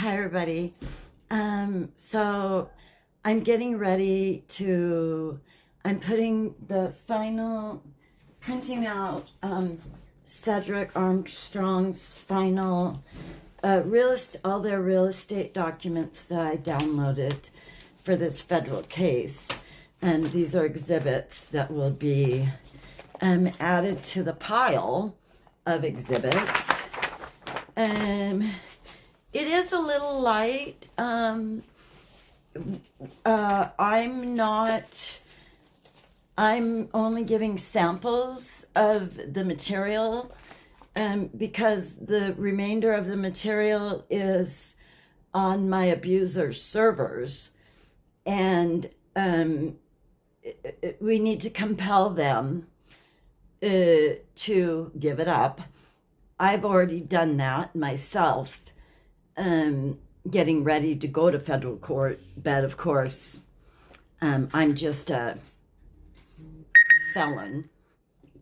Hi, everybody. So I'm getting ready to, I'm putting the final, printing out Cedric Armstrong's final, all their real estate documents that I downloaded for this federal case. And these are exhibits that will be added to the pile of exhibits. It is a little light. I'm only giving samples of the material because the remainder of the material is on my abuser's servers, and we need to compel them to give it up. I've already done that myself, getting ready to go to federal court, but of course, I'm just a felon,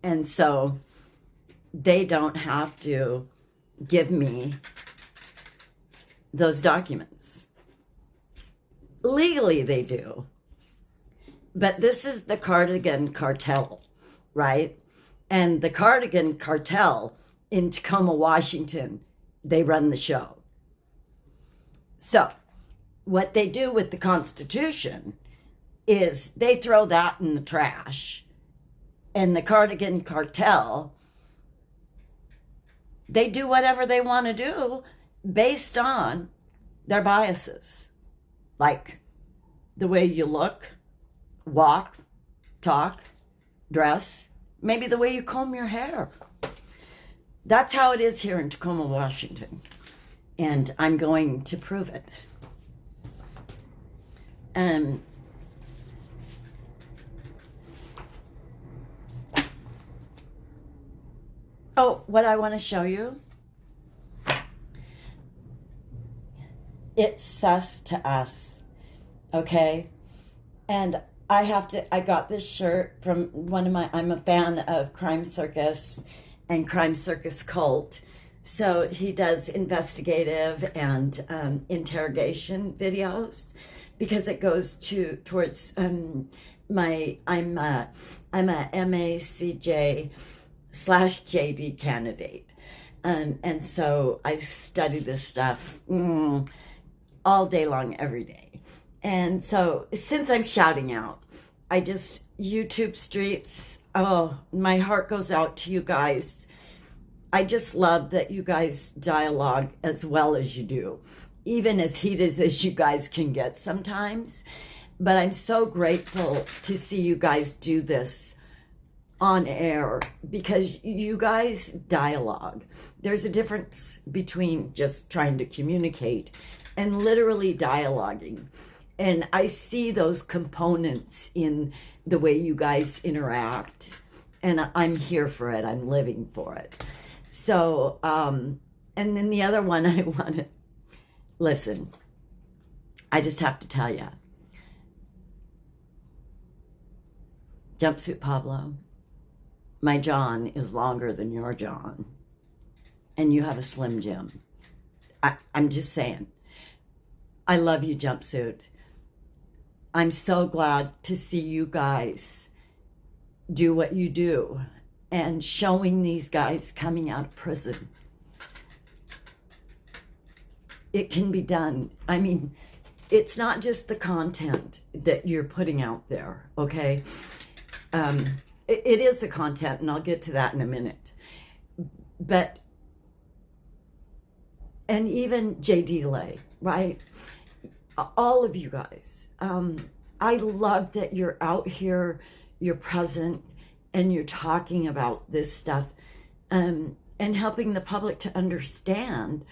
and so they don't have to give me those documents. Legally, they do, but this is the Cardigan Cartel, right? And the Cardigan Cartel in Tacoma, Washington, they run the show. So what they do with the Constitution is they throw that in the trash. And the Cardigan Cartel, they do whatever they want to do based on their biases. Like the way you look, walk, talk, dress, maybe the way you comb your hair. That's how it is here in Tacoma, Washington. And I'm going to prove it. Oh, what I want to show you. It's sus to us, okay? And I got this shirt from I'm a fan of Crime Circus and Crime Circus Cult. So he does investigative and interrogation videos because it goes towards I'm a MACJ/JD candidate, and so I study this stuff all day long, every day. And so since I'm shouting out, YouTube streets. Oh, my heart goes out to you guys. I just love that you guys dialogue as well as you do, even as heated as you guys can get sometimes. But I'm so grateful to see you guys do this on air because you guys dialogue. There's a difference between just trying to communicate and literally dialoguing. And I see those components in the way you guys interact. And I'm here for it. I'm living for it. So, and then the other one I want to, listen, I just have to tell you, Jumpsuit Pablo, my John is longer than your John, and you have a Slim Jim. I'm just saying, I love you, Jumpsuit. I'm so glad to see you guys do what you do and showing these guys coming out of prison. It can be done. I mean, it's not just the content that you're putting out there, okay? It is the content, and I'll get to that in a minute. But, and even JD Lay, right? All of you guys. I love that you're out here, you're present, and you're talking about this stuff and helping the public to understand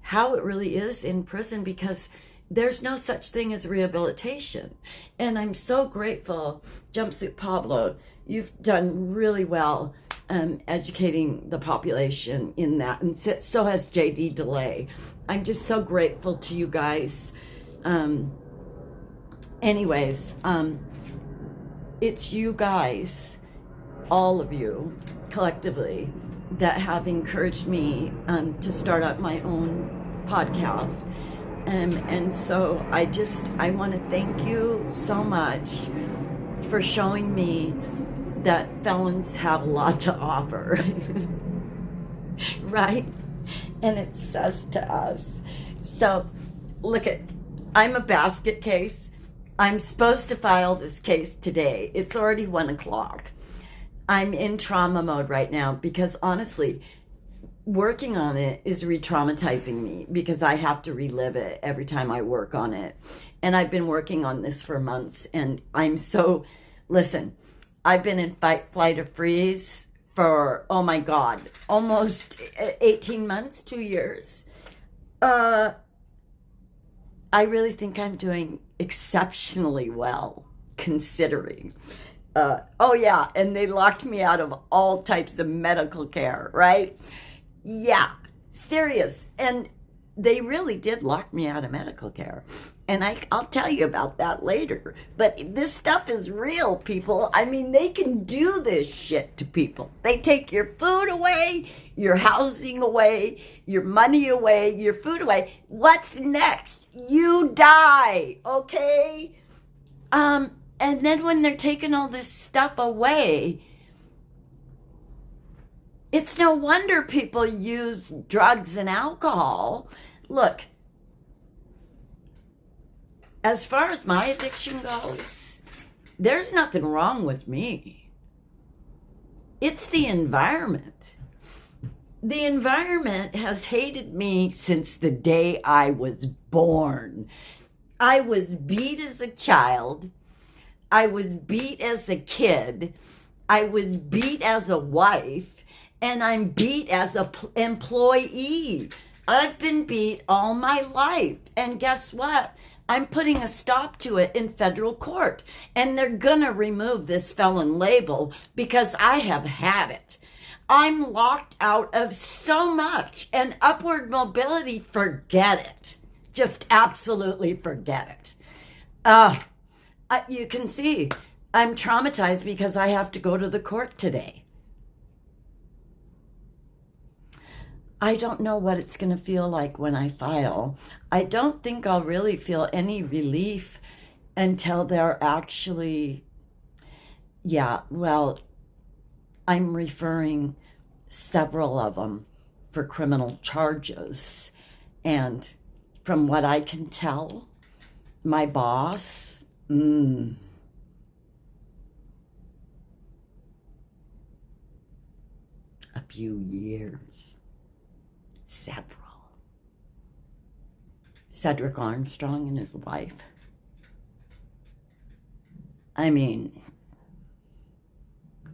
how it really is in prison, because there's no such thing as rehabilitation. And I'm so grateful, Jumpsuit Pablo, you've done really well educating the population in that, and so has JD Delay. I'm just so grateful to you guys. Anyways, it's you guys, all of you collectively, that have encouraged me to start up my own podcast. And so I want to thank you so much for showing me that felons have a lot to offer. Right? And it says to us. So, look I'm a basket case. I'm supposed to file this case today. It's already 1 o'clock. I'm in trauma mode right now because honestly, working on it is re-traumatizing me because I have to relive it every time I work on it. And I've been working on this for months, and listen, I've been in fight, flight, or freeze for, oh my God, almost 18 months, 2 years. I really think I'm doing exceptionally well, considering. Oh yeah, and they locked me out of all types of medical care, right? Yeah, serious. And they really did lock me out of medical care. And I'll tell you about that later. But this stuff is real, people. I mean, they can do this shit to people. They take your food away, your housing away, your money away, your food away. What's next? You die, okay? And then when they're taking all this stuff away, it's no wonder people use drugs and alcohol. Look, as far as my addiction goes, there's nothing wrong with me. It's the environment. The environment has hated me since the day I was born. I was beat as a child. I was beat as a kid. I was beat as a wife. And I'm beat as an employee. I've been beat all my life. And guess what? I'm putting a stop to it in federal court. And they're gonna remove this felon label because I have had it. I'm locked out of so much. And upward mobility, forget it. Just absolutely forget it. You can see I'm traumatized because I have to go to the court today. I don't know what it's going to feel like when I file. I don't think I'll really feel any relief until they're actually, I'm referring several of them for criminal charges. And from what I can tell, my boss, a few years. Several. Cedric Armstrong and his wife. I mean,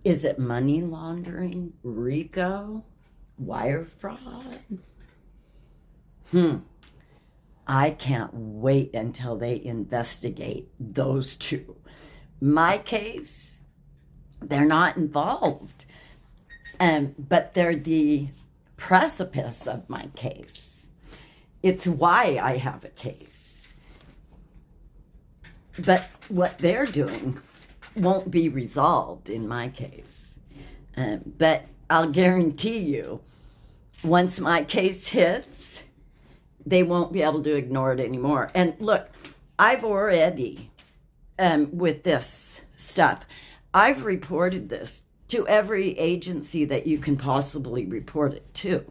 is it money laundering, RICO, wire fraud? I can't wait until they investigate those two. My case, they're not involved, but they're the precipice of my case. It's why I have a case. But what they're doing won't be resolved in my case. But I'll guarantee you, once my case hits, they won't be able to ignore it anymore. And look, I've already, with this stuff, I've reported this to every agency that you can possibly report it to.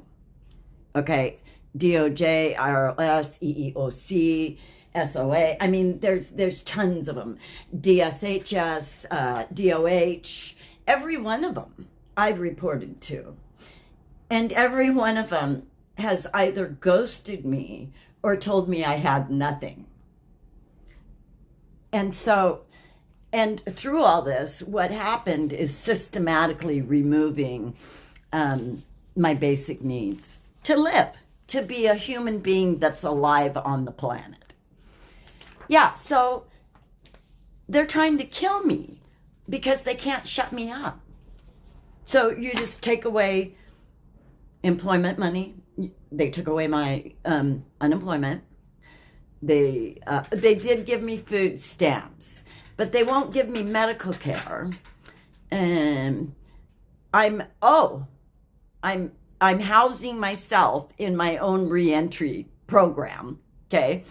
Okay, DOJ, IRS, EEOC, SOA. I mean, there's tons of them. DSHS, DOH, every one of them I've reported to. And every one of them has either ghosted me or told me I had nothing. And so, and through all this, what happened is systematically removing my basic needs to live, to be a human being that's alive on the planet. Yeah, so they're trying to kill me because they can't shut me up. So you just take away employment money. They took away my unemployment. They did give me food stamps, but they won't give me medical care. And I'm housing myself in my own reentry program. Okay.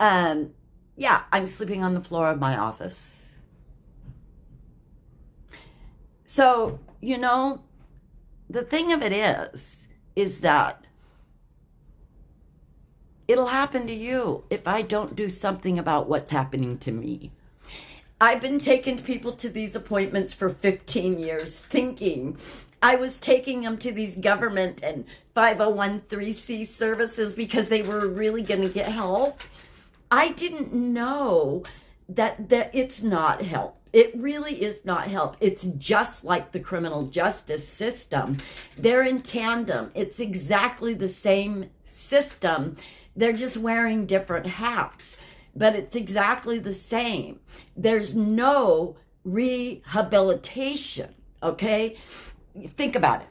Yeah, I'm sleeping on the floor of my office. So, you know, the thing of it is that it'll happen to you if I don't do something about what's happening to me. I've been taking people to these appointments for 15 years thinking I was taking them to these government and 501(c) services because they were really going to get help. I didn't know that it's not help. It really is not help. It's just like the criminal justice system. They're in tandem. It's exactly the same system. They're just wearing different hats, but it's exactly the same. There's no rehabilitation, okay? Think about it.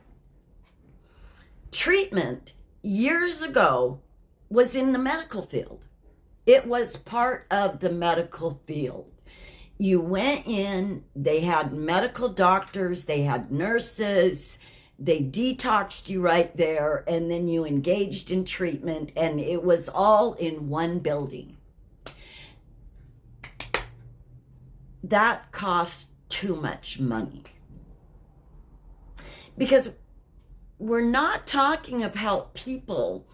Treatment years ago was in the medical field. It was part of the medical field. You went in, they had medical doctors, they had nurses, they detoxed you right there, and then you engaged in treatment, and it was all in one building. That cost too much money. Because we're not talking about people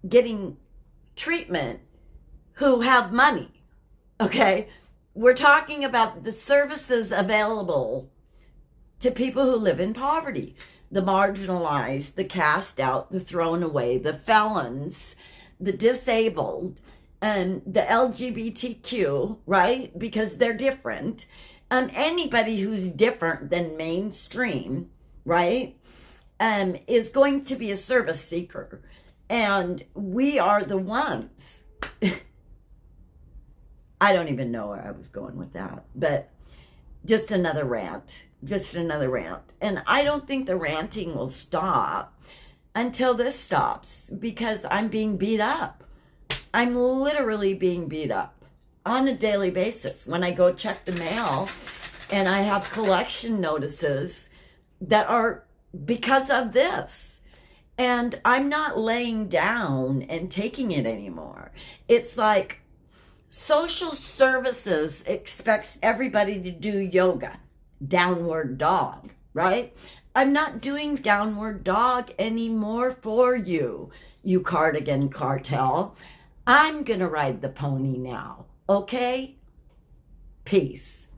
getting treatment who have money, okay? We're talking about the services available to people who live in poverty, the marginalized, the cast out, the thrown away, the felons, the disabled, and the LGBTQ, right? Because they're different. Anybody who's different than mainstream, right, is going to be a service seeker. And we are the ones. I don't even know where I was going with that, but just another rant, And I don't think the ranting will stop until this stops, because I'm being beat up. I'm literally being beat up on a daily basis. When I go check the mail and I have collection notices that are because of this. And I'm not laying down and taking it anymore. It's like, social services expects everybody to do yoga, downward dog, right? I'm not doing downward dog anymore for you, you Cardigan Cartel. I'm going to ride the pony now, okay? Peace.